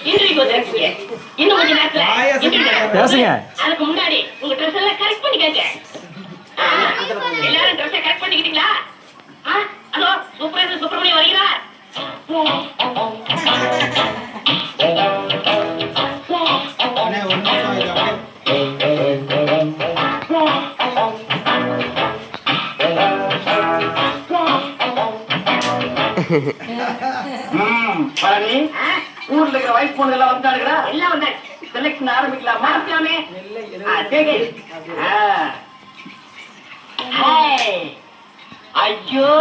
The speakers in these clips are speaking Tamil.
இன்டர்வியூ வந்துருக்கீங்க. இன்னும் கொஞ்ச நேரத்துல பேசுங்க. அதுக்கு முன்னாடி உங்க ட்ரெஸ் எல்லாம் கரெக்ட் பண்ணிக்கங்க. எல்லாரும் ட்ரெஸ் கரெக்ட் பண்ணிக்கிட்டீங்களா? ஹலோ சூப்பர் சுப்பிரமணியம் வரீங்களா? பழனி ஊர்ல இருக்கிற வயசு பொண்ணு எல்லாம் வந்தாடுங்களா? எல்லாம் வந்தாங்க. செலக்ஷன் ஆரம்பிக்கலாமா? ஆரம்பிக்கலாமே. ஐயோ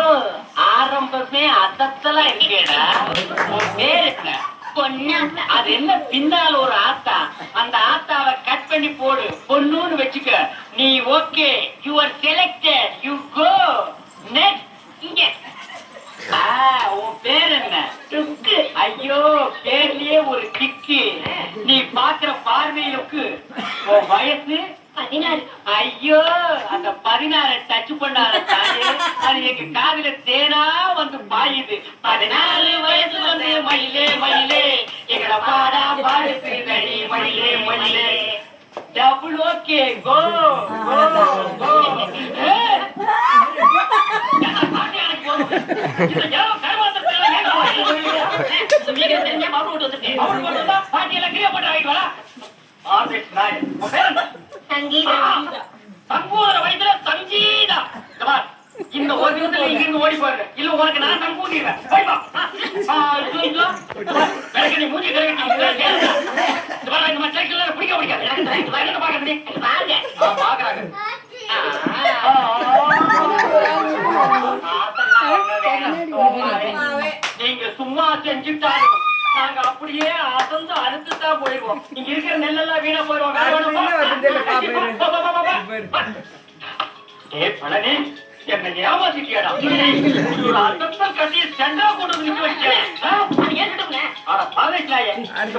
ஆரம்பமே அதத்தலா இருக்கேடா. உன் பேர் என்ன? பொன்னாத்தா. அது என்ன பின்னால ஒரு ஆத்தா? அந்த ஆத்தாவை கட் பண்ணி போடு, பொண்ணுன்னு வச்சுக்க. நீ okay, you are selected, you go next. இங்க உன் பேர் என்ன? டுக்கு. ஐயோ பேர்லயே ஒரு கிக்கு. நீ பாக்குற பார்வையிலுக்கு உன் வயசு 16. ஐயோ அந்த 16 டச் பண்ணாத தாயே, அது எங்க காதுல தேனா வந்து பாயுது. 14 வயசு வந்து மயிலே மயிலே எங்கட பாடா பாடுது நடி மயிலே மயிலே. டபுள் ஓகே கோ கோ கோ. வயசுல சங்கீதா. இந்த ஒரு நிமிஷத்துல இங்க இருந்து ஓடி போயிரு, இல்ல உனக்கு நான் தங்க கூட்டிடுவேன். நீ மூஞ்சி பிடிக்க பிடிக்காது பாக்குறாங்க. நீங்க சும்மா செஞ்சுட்டாலும் நாங்க அப்படியே அசந்து அறுத்துதான் போயிடுவோம். இங்க இருக்கிற நெல்லெல்லாம் வீணா போயிடுவோம். பழனி என்ன ஏமாத்திட்டியாடா? ஒரு அர்த்தம் கட்டி சென்றா கொண்டு வந்து நிக்க வச்சிட்டேன்.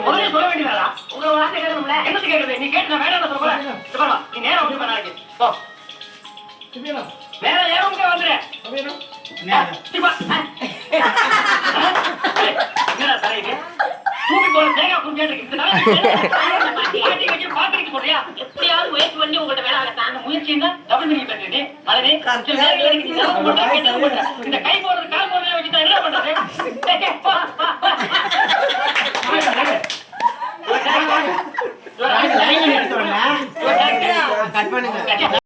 முதல்ல சொல்ல வேண்டியதா? உங்களை வார்த்தை கேட்கணும்ல. என்னது கேட்கறது? நீ கேட்டு நான் வேணாம் சொல்றேன். நீ நேரம் வந்து நாளைக்கு போ. வேற ஏறவங்க வந்துரு. என்னடா தலைக்கு தூக்கி போற தேங்காய் குஞ்சு பாத்துக்கிட்டு போறியா? எப்படியாவது முயற்சி பண்ணி உங்கள்ட்ட வேலை அந்த முயற்சின்னா டபுள் மீனிங் பண்ணிட்டு மழை இந்த கை போடுறது கால் போடுறத வச்சுட்டா என்ன பண்றது? கட் பண்ணுங்க.